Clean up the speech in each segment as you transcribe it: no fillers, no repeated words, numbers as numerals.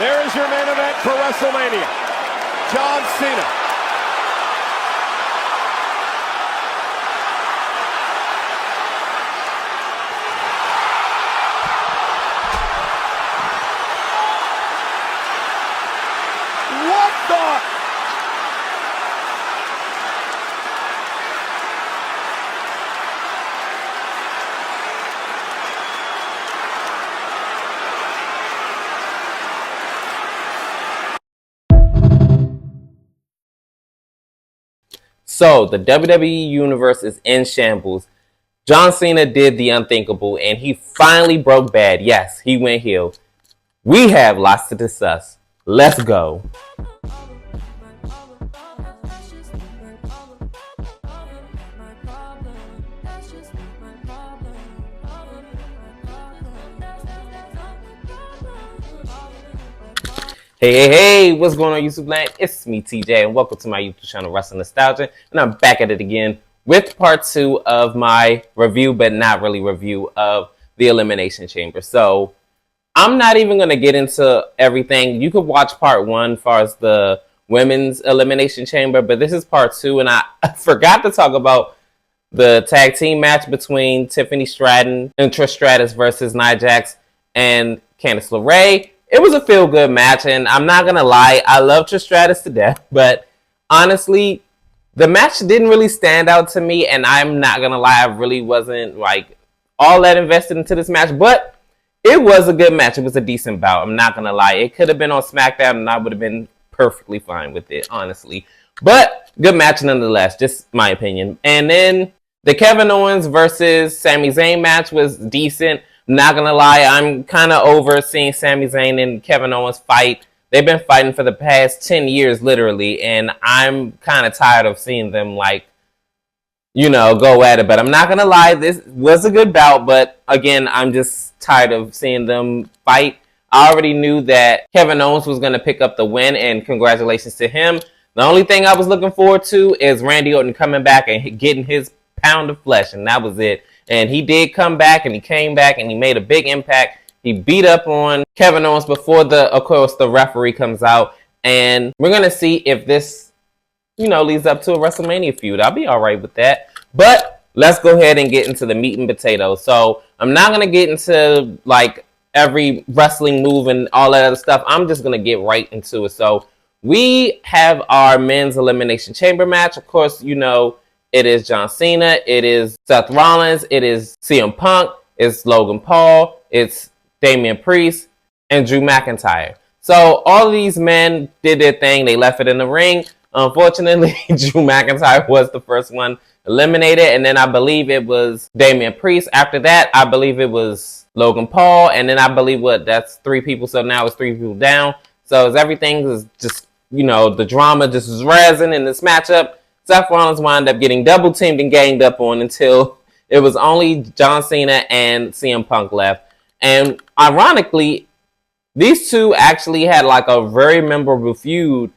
There is your main event for WrestleMania. John Cena. What the? So, the WWE Universe is in shambles. John Cena did the unthinkable, and he finally broke bad. Yes, he went heel. We have lots to discuss. Let's go. Hey, what's going on YouTube land? It's me, TJ, and welcome to my YouTube channel, Wrestling Nostalgia, and I'm back at it again with part 2 of my review, but not really review, of the Elimination Chamber. So, I'm not even going to get into everything. You could watch part 1 as far as the Women's Elimination Chamber, but this is part 2, and I forgot to talk about the tag team match between Tiffany Stratton and Trish Stratus versus Nia Jax and Candice LeRae. It was a feel-good match, and I'm not going to lie, I love Trish Stratus to death, but honestly, the match didn't really stand out to me, and I'm not going to lie, I really wasn't like all that invested into this match, but it was a good match. It was a decent bout, I'm not going to lie. It could have been on SmackDown, and I would have been perfectly fine with it, honestly. But good match nonetheless, just my opinion. And then the Kevin Owens versus Sami Zayn match was decent. Not gonna lie, I'm kind of over seeing Sami Zayn and Kevin Owens fight. They've been fighting for the past 10 years, literally, and I'm kind of tired of seeing them, like, you know, go at it. But I'm not gonna lie, this was a good bout, but again, I'm just tired of seeing them fight. I already knew that Kevin Owens was gonna pick up the win, and congratulations to him. The only thing I was looking forward to is Randy Orton coming back and getting his pound of flesh, and that was it. And he did come back, and he came back, and he made a big impact. He beat up on Kevin Owens before of course, the referee comes out. And we're going to see if this, you know, leads up to a WrestleMania feud. I'll be all right with that. But let's go ahead and get into the meat and potatoes. So I'm not going to get into, like, every wrestling move and all that other stuff. I'm just going to get right into it. So we have our men's Elimination Chamber match. Of course, you know, it is John Cena, it is Seth Rollins, it is CM Punk, it's Logan Paul, it's Damian Priest, and Drew McIntyre. So all of these men did their thing. They left it in the ring. Unfortunately, Drew McIntyre was the first one eliminated, and then I believe it was Damian Priest. After that, I believe it was Logan Paul, and then I believe that's 3 people, so now it's 3 people down. So as everything is just, you know, the drama just is rising in this matchup. Seth Rollins wound up getting double teamed and ganged up on until it was only John Cena and CM Punk left. And ironically, these two actually had like a very memorable feud.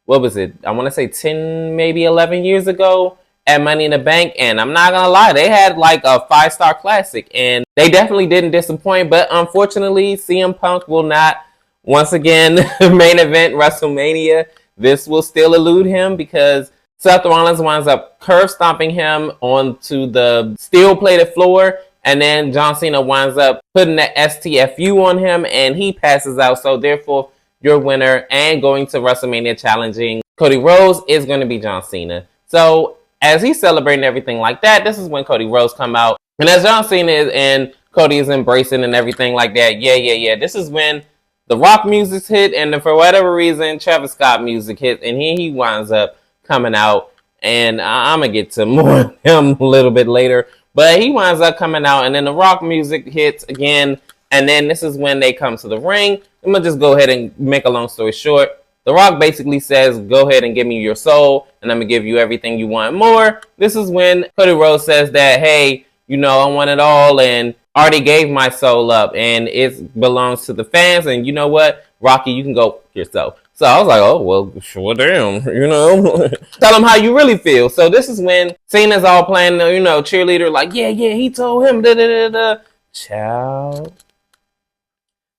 What was it? I want to say 10, maybe 11 years ago at Money in the Bank. And I'm not going to lie, they had like a 5-star classic. And they definitely didn't disappoint. But unfortunately, CM Punk will not, once again, main event WrestleMania. This will still elude him because Seth Rollins winds up curve stomping him onto the steel-plated floor, and then John Cena winds up putting the STFU on him, and he passes out. So therefore, your winner and going to WrestleMania challenging Cody Rhodes is going to be John Cena. So as he's celebrating everything like that, this is when Cody Rhodes come out, and as John Cena is and Cody is embracing and everything like that, yeah. This is when the rock music's hit, and then for whatever reason, Travis Scott music hits, and here he winds up coming out, and I'm gonna get to more of him a little bit later, but he winds up coming out, and then the rock music hits again, and then this is when they come to the ring. I'm gonna just go ahead and make a long story short. The Rock basically says, go ahead and give me your soul, and I'm gonna give you everything you want more. This is when Cody Rhodes says that, hey, you know, I want it all, and already gave my soul up, and it belongs to the fans, and you know what, Rocky, you can go yourself. So I was like, oh, well, sure, damn, you know. Tell them how you really feel. So this is when Cena's all playing, you know, cheerleader, like, yeah, he told him, da-da-da-da. Ciao.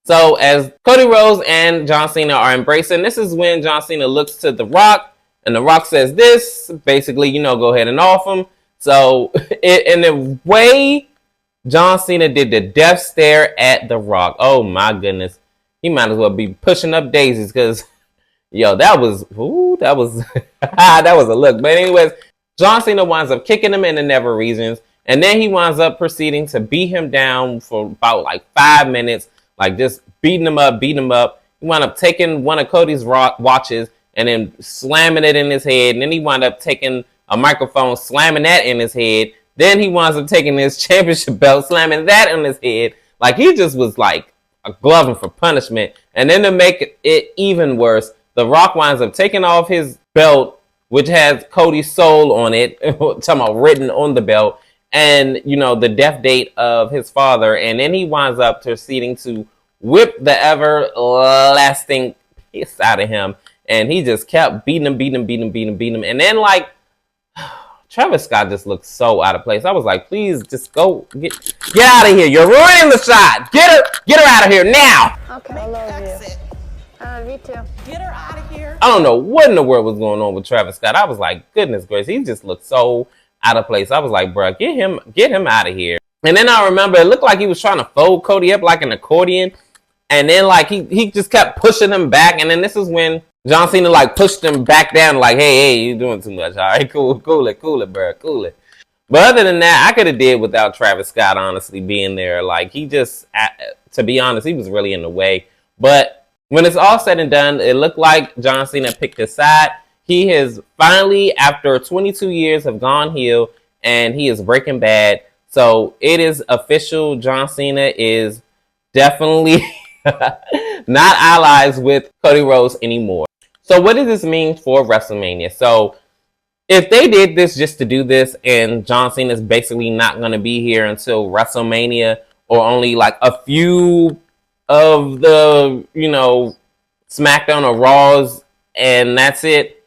So as Cody Rhodes and John Cena are embracing, this is when John Cena looks to The Rock, and The Rock says this, basically, go ahead and off him. So in the way John Cena did the death stare at The Rock, oh my goodness, he might as well be pushing up daisies, because that was that was a look. But anyways, John Cena winds up kicking him in the never regions, and then he winds up proceeding to beat him down for about like 5 minutes, like just beating him up. He wound up taking one of Cody's watches and then slamming it in his head, and then he wound up taking a microphone, slamming that in his head. Then he winds up taking his championship belt, slamming that in his head. Like, he just was like a gloving for punishment. And then to make it even worse, The Rock winds up taking off his belt, which has Cody's soul on it, talking about written on the belt, and the death date of his father. And then he winds up proceeding to whip the everlasting piss out of him. And he just kept beating him. And then, like, Travis Scott just looked so out of place. I was like, please just go get out of here. You're ruining the shot. Get her out of here now. Okay, I love you. Me too. Get her out of here. I don't know what in the world was going on with Travis Scott. I was like, goodness gracious, he just looked so out of place. I was like, bruh, get him out of here. And then I remember it looked like he was trying to fold Cody up like an accordion. And then like he just kept pushing him back. And then this is when John Cena like pushed him back down, like, hey, you're doing too much. All right, cool it, bro, cool it. But other than that, I could have did without Travis Scott honestly being there. Like, he just, to be honest, he was really in the way. But when it's all said and done, it looked like John Cena picked his side. He has finally, after 22 years, have gone heel, and he is Breaking Bad. So it is official. John Cena is definitely not allies with Cody Rhodes anymore. So what does this mean for WrestleMania? So if they did this just to do this, and John Cena is basically not going to be here until WrestleMania, or only like a few of the, SmackDown or Raws, and that's it,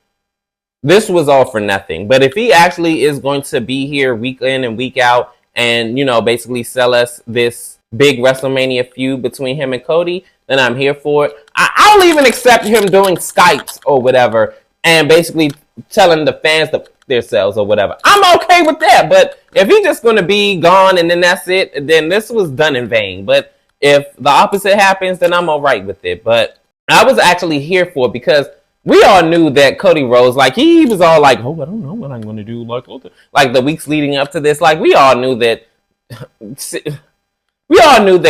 this was all for nothing. But if he actually is going to be here week in and week out, and, basically sell us this big WrestleMania feud between him and Cody, then I'm here for it. I'll even accept him doing Skypes or whatever, and basically telling the fans themselves or whatever. I'm okay with that. But if he's just going to be gone and then that's it, then this was done in vain. But if the opposite happens, then I'm all right with it. But I was actually here for it because we all knew that Cody Rhodes, like, he was all like, oh, I don't know what I'm going to do. Like the weeks leading up to this, like, we all knew that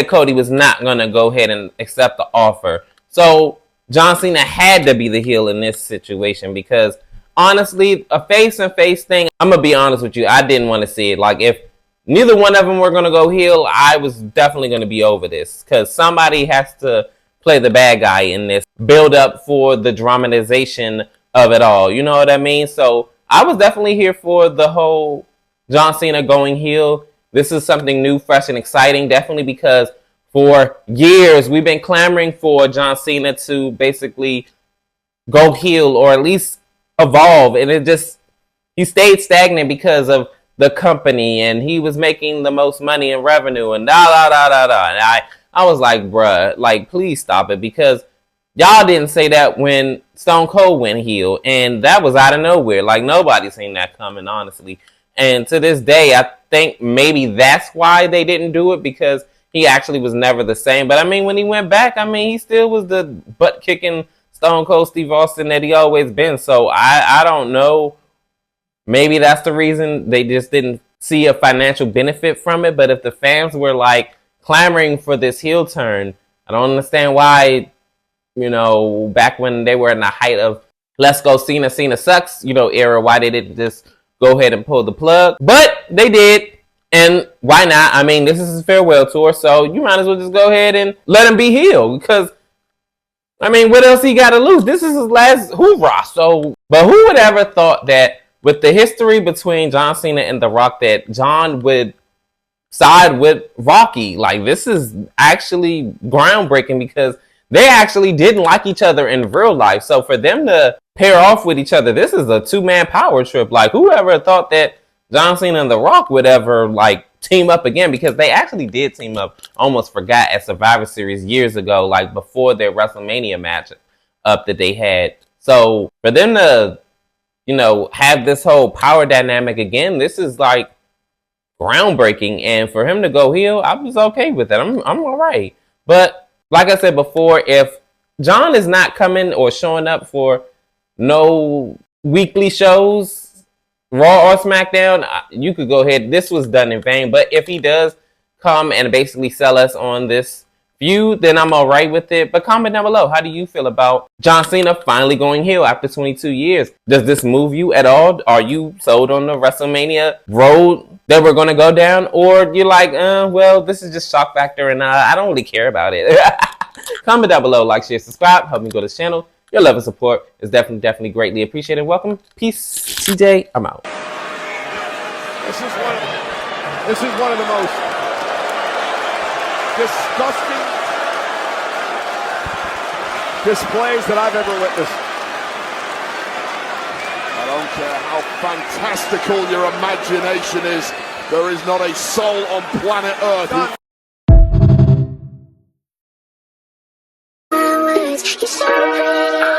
Cody was not going to go ahead and accept the offer. So John Cena had to be the heel in this situation because, honestly, a face-and-face thing, I'm going to be honest with you, I didn't want to see it. Like, if neither one of them were going to go heel, I was definitely going to be over this because somebody has to play the bad guy in this build up for the dramatization of it all. You know what I mean? So I was definitely here for the whole John Cena going heel. This is something new, fresh, and exciting, definitely because for years we've been clamoring for John Cena to basically go heel or at least evolve, and he stayed stagnant because of the company, and he was making the most money in revenue, and And I was like, bruh, like, please stop it, because y'all didn't say that when Stone Cold went heel, and that was out of nowhere. Like, nobody seen that coming, honestly. And to this day, I think maybe that's why they didn't do it, because he actually was never the same. But I mean, when he went back, I mean, he still was the butt-kicking Stone Cold Steve Austin that he always been. So I don't know. Maybe that's the reason they just didn't see a financial benefit from it. But if the fans were like clamoring for this heel turn, I don't understand why, back when they were in the height of Let's Go Cena, Cena Sucks, era, why they didn't just go ahead and pull the plug. But they did. And why not? I mean, this is his farewell tour, so you might as well just go ahead and let him be heel. Because, I mean, what else he got to lose? This is his last hoorah. So, but who would ever thought that with the history between John Cena and The Rock, that John would side with Rocky? Like, this is actually groundbreaking because they actually didn't like each other in real life. So for them to pair off with each other, this is a two-man power trip. Like, whoever thought that John Cena and The Rock would ever, like, team up again, because they actually did team up, almost forgot, at Survivor Series years ago, like before their WrestleMania match up that they had. So for them to, you know, have this whole power dynamic again, this is like groundbreaking. And for him to go heel, I was okay with that. I'm all right. But like I said before, if John is not coming or showing up for no weekly shows, Raw or SmackDown, you could go ahead. This was done in vain. But if he does come and basically sell us on this feud, then I'm all right with it. But comment down below. How do you feel about John Cena finally going heel after 22 years? Does this move you at all? Are you sold on the WrestleMania road that we're going to go down? Or you're like, well, this is just shock factor and I don't really care about it. Comment down below. Like, share, subscribe. Help me grow this channel. Your love and support is definitely greatly appreciated. Welcome. Peace. TJ, I'm out. This is one of the most disgusting displays that I've ever witnessed. I don't care how fantastical your imagination is, there is not a soul on planet Earth who You're so pretty.